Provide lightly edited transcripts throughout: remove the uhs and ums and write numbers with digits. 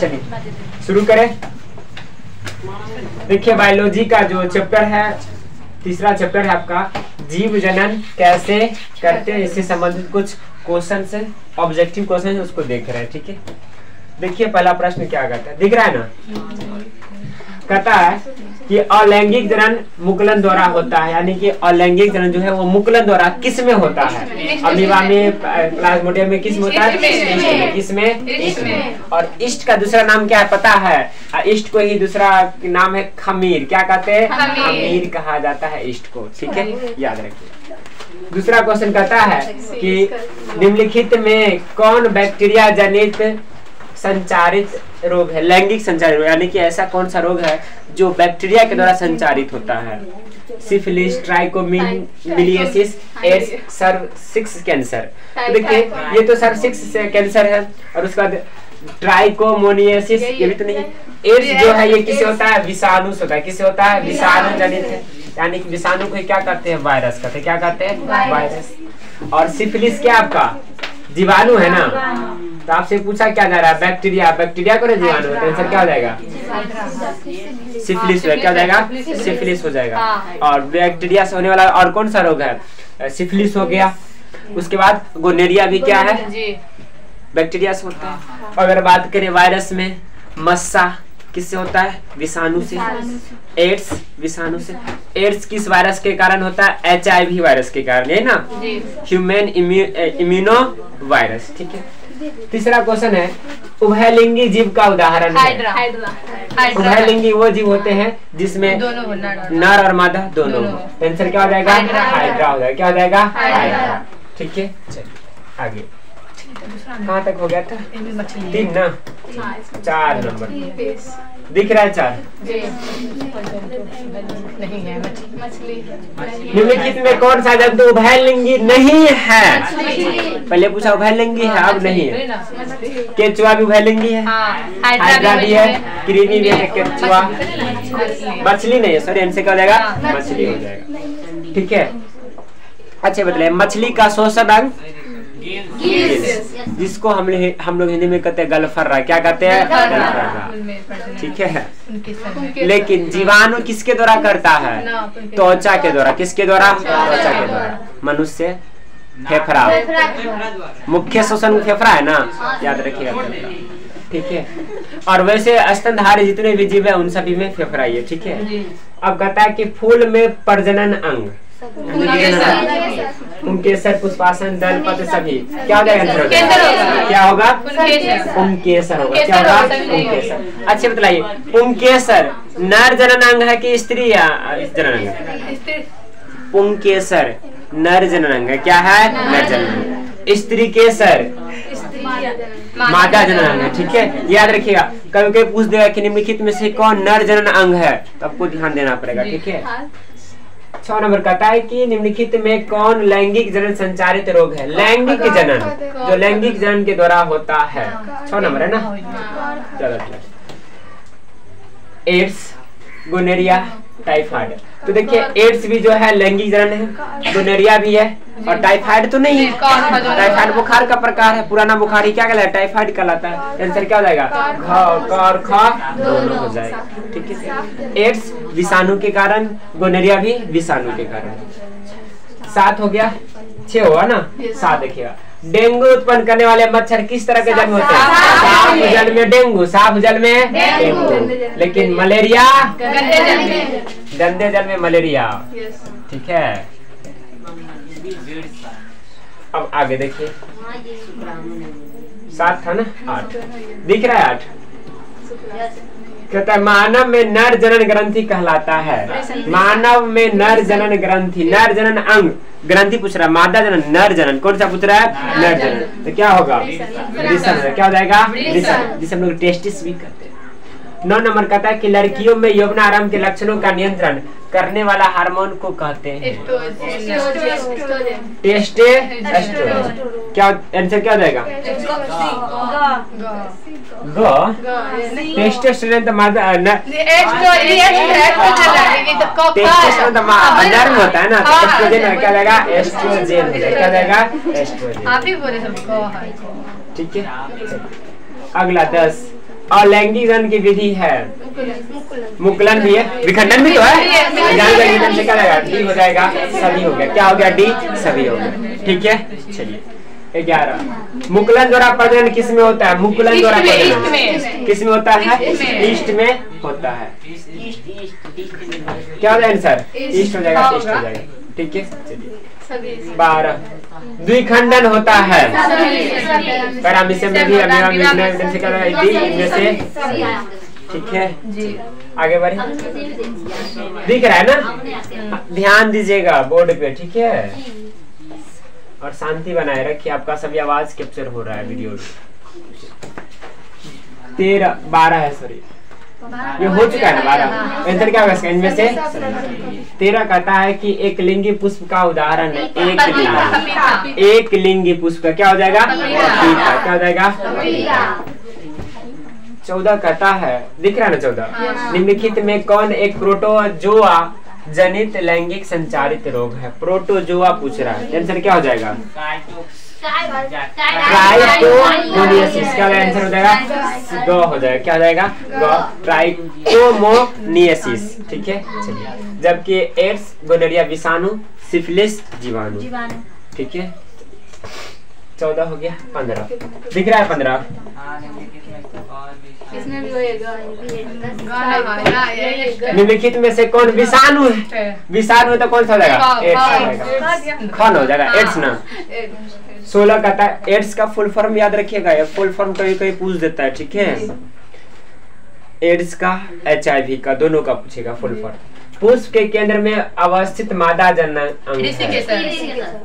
चलिए शुरू करें। देखिए बायोलॉजी का जो चैप्टर है, तीसरा चैप्टर है आपका जीव जनन कैसे करते हैं, इससे संबंधित कुछ क्वेश्चन है, ऑब्जेक्टिव क्वेश्चन है, उसको देख रहे हैं। ठीक है, देखिए पहला प्रश्न क्या कहता है, दिख रहा है ना। कहता है कि अलैंगिक जनन मुकुलन द्वारा होता है, यानी कि अलैंगिक जनन जो है वो मुकुलन द्वारा किस में होता है? अमीबा में, प्लाज्मोडियम में किस में होता है? किसमें? और ईस्ट का दूसरा नाम क्या है पता है? ईस्ट को ही दूसरा नाम है खमीर। क्या कहते हैं? खमीर कहा जाता है ईस्ट को। ठीक है, याद रखिए। दूसरा क्वेश्चन कहता है कि निम्नलिखित में कौन बैक्टीरिया जनित संचारित रोग है? लैंगिक संचारित रोग, यानी कि ऐसा कौन सा रोग है जो बैक्टीरिया के द्वारा संचारित होता है? Syphilis, trichomoniasis, AIDS, cervix cancer. तो देखिए ये तो सर्विक्स कैंसर है, और उसका ट्राइकोमोनियसिस ये भी तो नहीं। एड्स जो है ये किससे होता है? विषाणु से होता है। किससे होता है? विषाणु जनित है, यानी कि विषाणु को क्या करते हैं? वायरस कहते हैं। क्या कहते हैं? वायरस। और सिफिलिस क्या आपका? जीवाणु है ना। तो आपसे पूछा क्या जा रहा है? बैक्टीरिया। बैक्टीरिया को ना जीवाणु है, आंसर क्या हो जाएगा? सिफिलिस। क्या हो जाएगा? सिफिलिस हो जाएगा। और बैक्टीरिया से होने वाला और कौन सा रोग है? सिफिलिस हो गया। उसके बाद गोनेरिया भी क्या है? बैक्टीरिया से होता है। और अगर बात करें वायरस में, मस्सा किससे होता है? विषाणु से। एड्स विषाणु से। एड्स किस वायरस के कारण होता है? HIV वायरस के कारण, है ना, ह्यूमन इम्यूनो वायरस। ठीक है। तीसरा क्वेश्चन है उभयलिंगी जीव का उदाहरण है। उभयलिंगी वो जीव होते हैं जिसमें नर और मादा दोनों हो। आंसर क्या हो जाएगा? हाइड्रा हो जाएगा। क्या हो जाएगा? हाइड्रा। ठीक है, चलिए आगे। कहाँ तक हो गया था? 3 ना, 4 नंबर दिख रहा है। 4 निम्नलिखित में कौन सा जंतु उभयलिंगी नहीं है? पहले पूछा उभयलिंगी है, अब नहीं है। केचुआ भी उभयलिंगी है, हाइड्रा भी है, कृमि भी है, केचुआ। मछली नहीं है, सॉरी, इनसे क्या हो जाएगा? मछली हो जाएगा। ठीक है, अच्छा बताइए, मछली का शोषण अंग जिसको हम लोग हिंदी में कहते हैं गलफर्रा। क्या कहते हैं? गलफर्रा। ठीक है, लेकिन जीवाणु किसके द्वारा करता है? त्वचा के द्वारा। किसके द्वारा? त्वचा के द्वारा। मनुष्य फेफड़ा, मुख्य शोषण फेफड़ा है ना, याद रखिएगा। ठीक है, और वैसे स्तनधारी जितने भी जीव है उन सभी में फेफड़ा ही है। ठीक है, अब कहता है कि फूल में प्रजनन अंग, पुंकेसर, पुष्पासन, दल, पत्र सभी क्या हो जाएगा? क्या होगा? पुंकेसर होगा। क्या होगा? पुंकेसर। अच्छे बताइए, पुंकेसर नर जनन अंग है कि स्त्री जनन अंग? पुंकेसर नर जनन अंग है। क्या है? नर जनन अंग। स्त्री केसर मादा जनन अंग है। ठीक है, याद रखिएगा। कभी कभी पूछ देगा कि निम्नलिखित में से कौन नर जनन अंग है, तो आपको ध्यान देना पड़ेगा। ठीक है। 6 नंबर कहता है कि निम्नलिखित में कौन लैंगिक जनन संचारित रोग है? लैंगिक जनन जो लैंगिक जनन के द्वारा होता है। 6 नंबर है ना। चलो, एड्स, गोनेरिया, टाइफाइड। तो देखिए एड्स भी जो है लैंगिक जनन है, गोनेरिया भी है, और टाइफाइड तो नहीं है। टाइफाइड बुखार का प्रकार है, पुराना बुखार ही क्या कहलाता है? टाइफाइड कहलाता है। आंसर क्या हो जाएगा? घ और ख दोनों हो जाएगा। ठीक है, एड्स विषाणु के कारण, गोनेरिया भी विषाणु के कारण। 7 हो गया, 6 हुआ ना। 7 देखिएगा, डेंगू उत्पन्न करने वाले मच्छर किस तरह के जल में होते हैं? साफ जल में डेंगू, साफ जल में डेंगू। लेकिन मलेरिया गंदे जल में मलेरिया। ठीक है, अब आगे देखिए। 7 था ना, 8 दिख रहा है। 8 कहता है मानव में नर जनन ग्रंथि कहलाता है। मानव में नर जनन ग्रंथि, नर जनन अंग, ग्रंथि पूछ रहा है। मादा जनन, नर जनन कौन सा पूछ रहा है? नर जनन। तो क्या होगा? वृषण। क्या हो जाएगा? वृषण, जिसे हम लोग टेस्टिस भी कहते हैं। 9 नंबर कहता है कि लड़कियों में यौवनारंभ के लक्षणों का नियंत्रण करने वाला हार्मोन को कहते हैं टेस्टोस्टेरोन। क्या आंसर क्या हो जाएगा? टेस्टोस्टेरोन तो नर्म होता है ना, तो एस्ट्रोजन क्या जाएगा? एस्ट्रोजन। क्या जाएगा? एस्ट्रोजन। ठीक है, अगला 10 अलैंगिक जनन की विधि है मुकुलन भी है, विखंडन भी तो है। विखंडन से क्या रहेगा? डी हो जाएगा, सभी हो गया। क्या हो गया? डी सभी हो गया। ठीक है, चलिए 11 मुकुलन द्वारा प्रजनन किस में होता है? मुकुलन द्वारा प्रजनन किस में होता है? ईस्ट में होता है। क्या हो जाएगा आंसर? ईस्ट हो जाएगा, ईस्ट हो जाएगा। ठीक है, चलिए 12 द्विखंडन होता है पैरामीशियम में भी अमीनो से क्या रहेगा? डी इनमें से। ठीक है जी, आगे बढ़े। दिख रहा है ना? ध्यान दीजिएगा बोर्ड पे, ठीक है, और शांति बनाए रखिए। आपका सभी आवाज कैप्चर हो रहा है वीडियो में। 12 है, सॉरी ये हो चुका है ना 12। आंसर क्या होगा इनमें से? 13 कहता है कि एक लिंगी पुष्प का उदाहरण है एक लिंगी पुष्प का क्या हो जाएगा? क्या हो जाएगा? 14 कहता है, दिख रहा है ना 14, निम्नलिखित में कौन एक प्रोटोजोआ जनित लैंगिक संचारित रोग है? प्रोटोजोआ पूछ रहा है, आंसर क्या हो जाएगा? ट्राइकोमोनियसिस। क्या आंसर हो जाएगा? ग हो जाएगा। क्या हो जाएगा? ग, ट्राइकोमोनियसिस। ठीक है, चलिए। जबकि एड्स, गोनोरिया विषाणु, सिफिलिस जीवाणु। ठीक है, 14 हो गया। 15 दिख रहा है? 15 निम्नलिखित में से कौन विषाणु है? विषाणु तो कौन सा हो जाएगा? एड्स। कौन हो जाएगा? एड्स ना। 16 कहता है एड्स का फुल फॉर्म याद रखिएगा, ये फुल फॉर्म कहीं कहीं पूछ देता है। ठीक है, एड्स का HIV का दोनों का पूछेगा फुल फॉर्म। पुष्प के केंद्र में अवस्थित मादा जनन अंग है।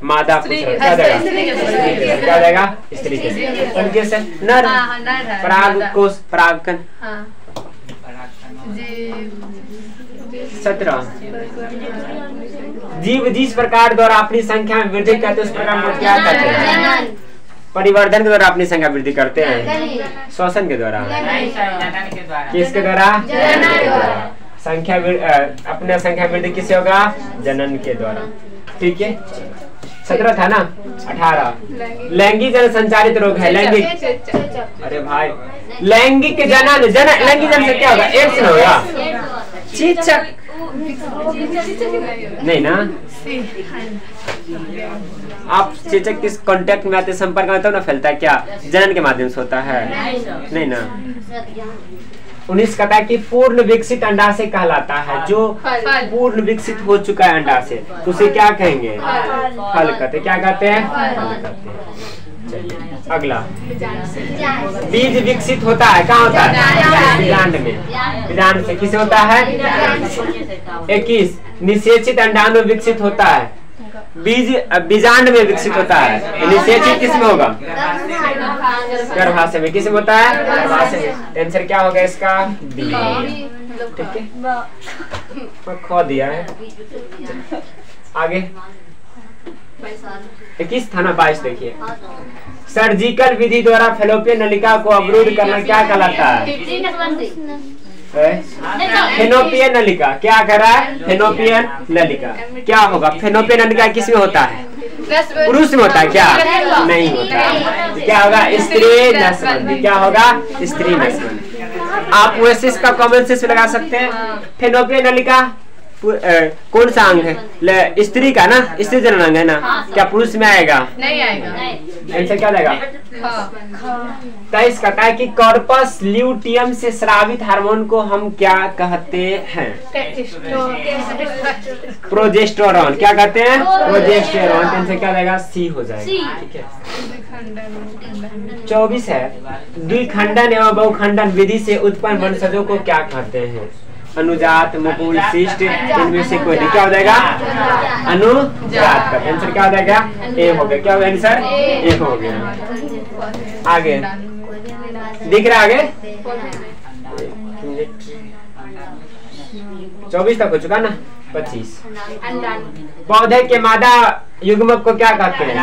मादा पूछ रहा है, क्या जाएगा? क्या जाएगा? स्त्री के उनके से नर पराग कोश परागकण। 17 जीव जिस प्रकार द्वारा अपनी संख्या में वृद्धि करते उस प्रकार को क्या कहते हैं? परिवर्धन के द्वारा अपनी संख्या वृद्धि करते हैं। श्वसन के द्वारा। किसके द्वारा? संख्या अपने संख्या वृद्धि किससे होगा? जनन के द्वारा। ठीक है, 17 था ना। 18 लैंगिक जनन संचारित रोग है। लैंगिक, अरे भाई लैंगिक जनन लैंगिक जनन से क्या होगा? एड्स ना होगा? चेचक नहीं ना। आप चेचक किस कांटेक्ट में आते, संपर्क में तो ना फैलता है? क्या जनन के माध्यम से होता है? नहीं ना। 19 कहता है कि पूर्ण विकसित अंडाशय कहलाता है। जो पूर्ण विकसित हो चुका है अंडाशय उसे क्या कहेंगे? फल कहते। क्या कहते हैं? फल कहते हैं। चलिए अगला, बीज विकसित होता है, कहाँ होता है? बीजांड में। बीजांड से किसे होता है? 21 निषेचित अंडाणु विकसित होता है। बीज बीजांड में विकसित होता है। निषेचित किस में होगा? गर्भाशय में। किस में होता है? गर्भाशय में। आंसर क्या होगा इसका? बी। ठीक है, खो दिया है। आगे 21 था ना, 22 देखिए। सर्जिकल विधि द्वारा फेलोपियन नलिका को अवरुद्ध करना क्या कहलाता है? फेनोपियन नलिका। क्या कर रहा है? फेनोपियन नलिका। क्या होगा? फेनोपियन नलिका किस में होता है? पुरुष में होता है क्या? नहीं होता है। क्या होगा? स्त्री नसबंदी। क्या होगा? स्त्री नसबंदी। आप ओएसिस का कॉमन सेंस लगा सकते हैं। फेनोपियन नलिका कौन सा अंग है? स्त्री का ना, स्त्री जनन अंग है ना। क्या पुरुष में आएगा? नहीं आएगा। आंसर क्या जाएगा? 23 कहता है कि कॉर्पस ल्यूटियम से स्रावित हार्मोन को हम क्या कहते हैं? प्रोजेस्टेरोन। क्या कहते हैं? प्रोजेस्टेरोन। आंसर क्या जाएगा? सी हो जाएगा। ठीक है, 24 है द्विखंडन एवं बहुखंडन विधि से उत्पन्न वंशजों को क्या कहते हैं? अनुजात, मुकुल, शिष्ट, इनमें से कोई नहीं। क्या हो जाएगा? अनुजात का। आंसर क्या हो जाएगा? ए हो गया। क्या होगा आंसर? ए हो गया। आगे दिख रहा है? आगे 24 तक हो चुका ना। 25 पौधे के मादा युग्मक को क्या कहते हैं?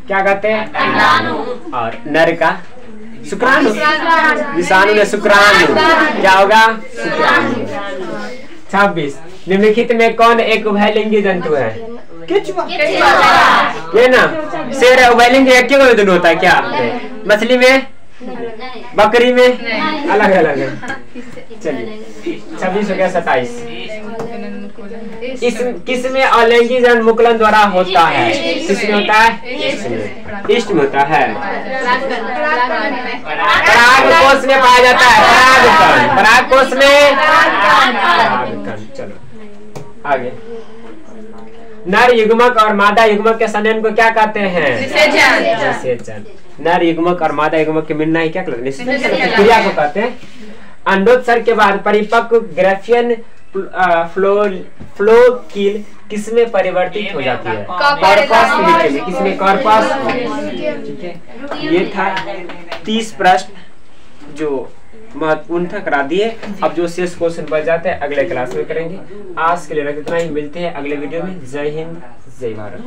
क्या कहते हैं? और नर का शुक्राणु। विषाणु ने शुक्राणु। क्या होगा? शुक्राणु। 26 निम्नलिखित में कौन एक उभयलिंगी जंतु है? ये ना शेर है। उभयलिंगी एक होता है क्या? मछली में बकरी में अलग अलग है। चलिए 26 हो गया 27। इस किस में अलैंगिक जन्मोत्कलन द्वारा होता है? किसमें होता है? ईस्ट में होता है। परागकोश में पाया जाता है। परागकण, परागकोश में परागकण। चलो आगे। नर युग्मक और मादा युग्मक के संयोजन को क्या कहते हैं? निषेचन। नर युग्मक और मादा युग्मक के मिलना ही क्या कहते हैं? निषेचन क्रिया को कहते हैं। अंडोत्सर्ग के बाद परिपक्व ग्राफियन फ्लोक्कील किसमें परिवर्तित हो जाती है? कॉर्पस में। किसमें? कॉर्पस। ठीक है, ये था 30 प्रश्न जो महत्वपूर्ण था, करा दिए। अब जो शेष क्वेश्चन बच जाते हैं अगले क्लास में करेंगे। आज के लिए इतना ही, मिलते हैं अगले वीडियो में। जय हिंद, जय भारत।